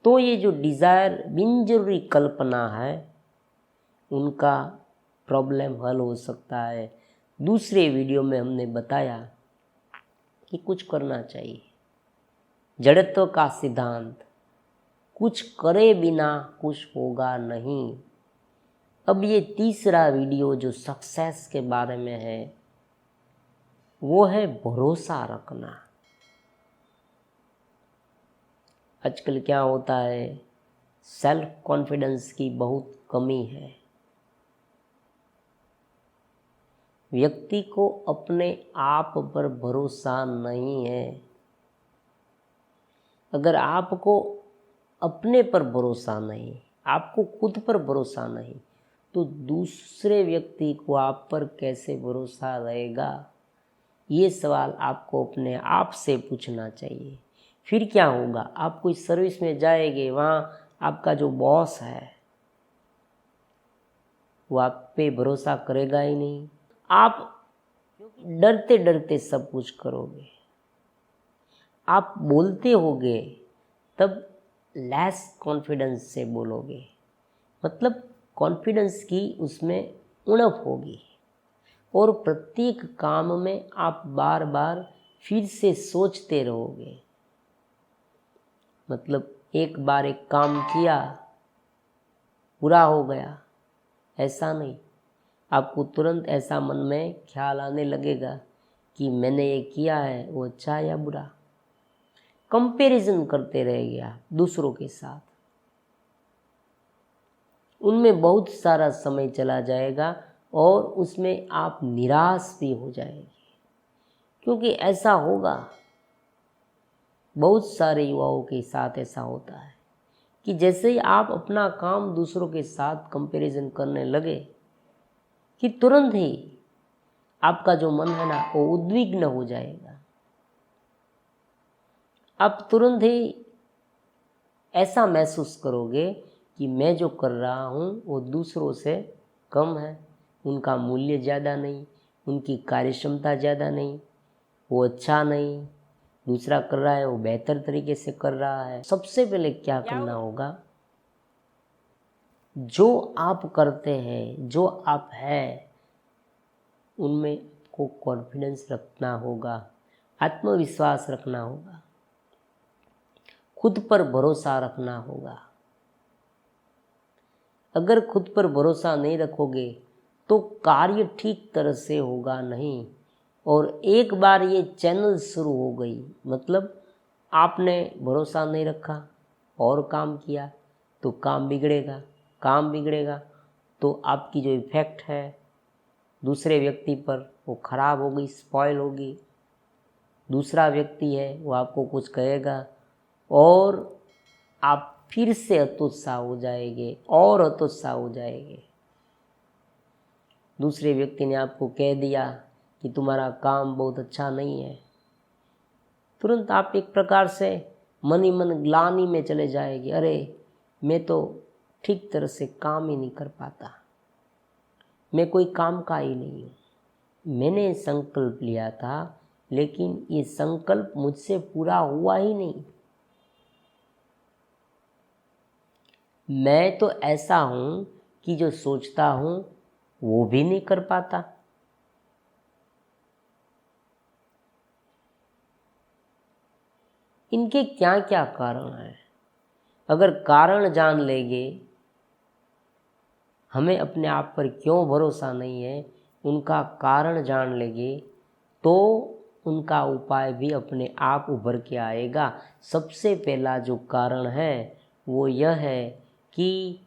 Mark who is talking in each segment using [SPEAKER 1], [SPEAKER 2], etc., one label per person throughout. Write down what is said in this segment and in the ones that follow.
[SPEAKER 1] तो ये जो डिज़ायर बिनजरूरी कल्पना है उनका प्रॉब्लम हल हो सकता है। दूसरे वीडियो में हमने बताया कि कुछ करना चाहिए, जड़त्व का सिद्धांत, कुछ करे बिना कुछ होगा नहीं। अब ये तीसरा वीडियो जो सक्सेस के बारे में है वो है भरोसा रखना। आजकल क्या होता है, सेल्फ कॉन्फिडेंस की बहुत कमी है। व्यक्ति को अपने आप पर भरोसा नहीं है। अगर आपको अपने पर भरोसा नहीं, आपको खुद पर भरोसा नहीं, तो दूसरे व्यक्ति को आप पर कैसे भरोसा रहेगा? ये सवाल आपको अपने आप से पूछना चाहिए। फिर क्या होगा, आप कोई सर्विस में जाएंगे, वहाँ आपका जो बॉस है वो आप पे भरोसा करेगा ही नहीं। आप डरते डरते सब कुछ करोगे। आप बोलते होगे तब लेस कॉन्फिडेंस से बोलोगे, मतलब कॉन्फिडेंस की उसमें उणप होगी। और प्रत्येक काम में आप बार बार फिर से सोचते रहोगे। मतलब एक बार एक काम किया, पूरा हो गया, ऐसा नहीं। आपको तुरंत ऐसा मन में ख्याल आने लगेगा कि मैंने ये किया है वो अच्छा या बुरा। कंपैरिजन करते रहेंगे आप दूसरों के साथ, उनमें बहुत सारा समय चला जाएगा और उसमें आप निराश भी हो जाएंगे। क्योंकि ऐसा होगा, बहुत सारे युवाओं के साथ ऐसा होता है कि जैसे ही आप अपना काम दूसरों के साथ कंपैरिजन करने लगे कि तुरंत ही आपका जो मन है ना वो उद्विग्न हो जाएगा। आप तुरंत ही ऐसा महसूस करोगे कि मैं जो कर रहा हूँ वो दूसरों से कम है, उनका मूल्य ज़्यादा नहीं, उनकी कार्यक्षमता ज़्यादा नहीं, वो अच्छा नहीं, दूसरा कर रहा है वो बेहतर तरीके से कर रहा है। सबसे पहले क्या करना होगा, जो आप करते हैं, जो आप हैं, उनमें को कॉन्फिडेंस रखना होगा, आत्मविश्वास रखना होगा, खुद पर भरोसा रखना होगा। अगर खुद पर भरोसा नहीं रखोगे तो कार्य ठीक तरह से होगा नहीं। और एक बार ये चैनल शुरू हो गई, मतलब आपने भरोसा नहीं रखा और काम किया तो काम बिगड़ेगा, काम बिगड़ेगा तो आपकी जो इफ़ेक्ट है दूसरे व्यक्ति पर वो ख़राब होगी, स्पॉइल होगी। दूसरा व्यक्ति है वो आपको कुछ कहेगा और आप फिर से हतोत्साह हो जाएंगे और हतोत्साह हो जाएंगे। दूसरे व्यक्ति ने आपको कह दिया कि तुम्हारा काम बहुत अच्छा नहीं है, तुरंत आप एक प्रकार से मन ही मन ग्लानि में चले जाएंगे। अरे मैं तो ठीक तरह से काम ही नहीं कर पाता, मैं कोई काम का ही नहीं हूँ। मैंने संकल्प लिया था लेकिन ये संकल्प मुझसे पूरा हुआ ही नहीं। मैं तो ऐसा हूँ कि जो सोचता हूँ वो भी नहीं कर पाता। इनके क्या क्या कारण हैं? अगर कारण जान लेंगे, हमें अपने आप पर क्यों भरोसा नहीं है, उनका कारण जान लेंगे तो उनका उपाय भी अपने आप उभर के आएगा। सबसे पहला जो कारण है वो यह है कि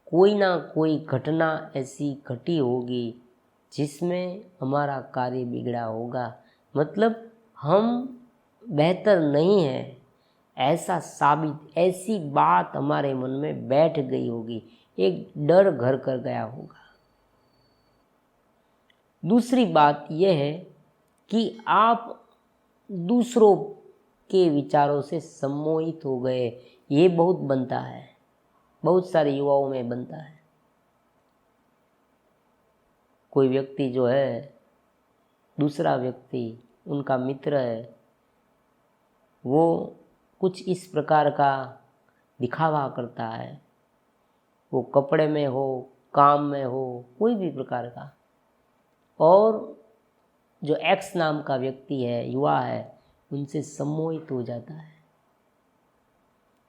[SPEAKER 1] कोई ना कोई घटना ऐसी घटी होगी जिसमें हमारा कार्य बिगड़ा होगा। मतलब हम बेहतर नहीं हैं ऐसा साबित, ऐसी बात हमारे मन में बैठ गई होगी, एक डर घर कर गया होगा। दूसरी बात यह है कि आप दूसरों के विचारों से सम्मोहित हो गए। ये बहुत बनता है, बहुत सारे युवाओं में बनता है। कोई व्यक्ति जो है, दूसरा व्यक्ति उनका मित्र है, वो कुछ इस प्रकार का दिखावा करता है, वो कपड़े में हो, काम में हो, कोई भी प्रकार का। और जो एक्स नाम का व्यक्ति है, युवा है, उनसे सम्मोहित हो जाता है,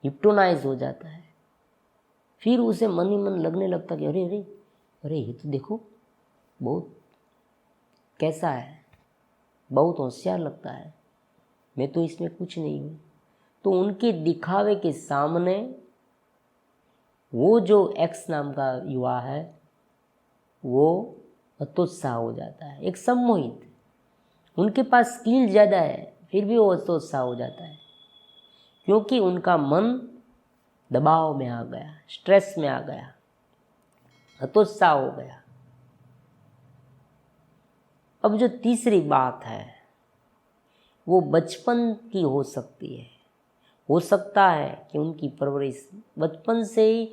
[SPEAKER 1] हिप्नोटाइज हो जाता है। फिर उसे मन ही मन लगने लगता कि अरे अरे अरे ये तो देखो बहुत कैसा है, बहुत होशियार लगता है, मैं तो इसमें कुछ नहीं हूँ। तो उनके दिखावे के सामने वो जो एक्स नाम का युवा है वो हतोत्साह हो जाता है, एक सम्मोहित। उनके पास स्किल ज़्यादा है फिर भी वो हतोत्साह हो जाता है, क्योंकि उनका मन दबाव में आ गया, स्ट्रेस में आ गया, हतोत्साह हो गया। अब जो तीसरी बात है वो बचपन की हो सकती है। हो सकता है कि उनकी परवरिश बचपन से ही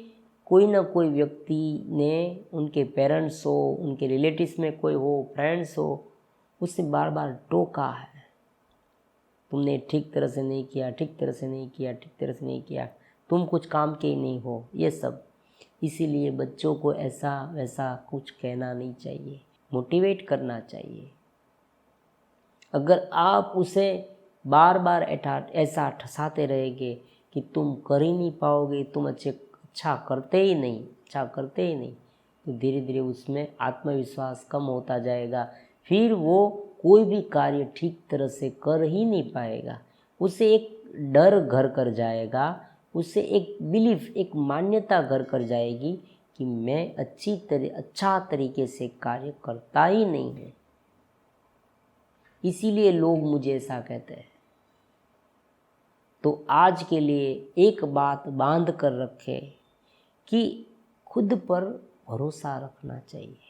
[SPEAKER 1] कोई ना कोई व्यक्ति ने, उनके पेरेंट्स हो, उनके रिलेटिव्स में कोई हो, फ्रेंड्स हो, उससे बार बार टोका है, तुमने ठीक तरह से नहीं किया, ठीक तरह से नहीं किया, ठीक तरह से नहीं किया, तुम कुछ काम के ही नहीं हो, ये सब। इसीलिए बच्चों को ऐसा वैसा कुछ कहना नहीं चाहिए, मोटिवेट करना चाहिए। अगर आप उसे बार बार ऐसा ठसाते रहेंगे कि तुम कर ही नहीं पाओगे, तुम अच्छा करते ही नहीं, तो धीरे धीरे उसमें आत्मविश्वास कम होता जाएगा। फिर वो कोई भी कार्य ठीक तरह से कर ही नहीं पाएगा, उसे एक डर घर कर जाएगा, उसे एक बिलीफ, एक मान्यता घर कर जाएगी कि मैं अच्छा तरीके से कार्य करता ही नहीं है, इसीलिए लोग मुझे ऐसा कहते हैं। तो आज के लिए एक बात बांध कर रखें कि खुद पर भरोसा रखना चाहिए।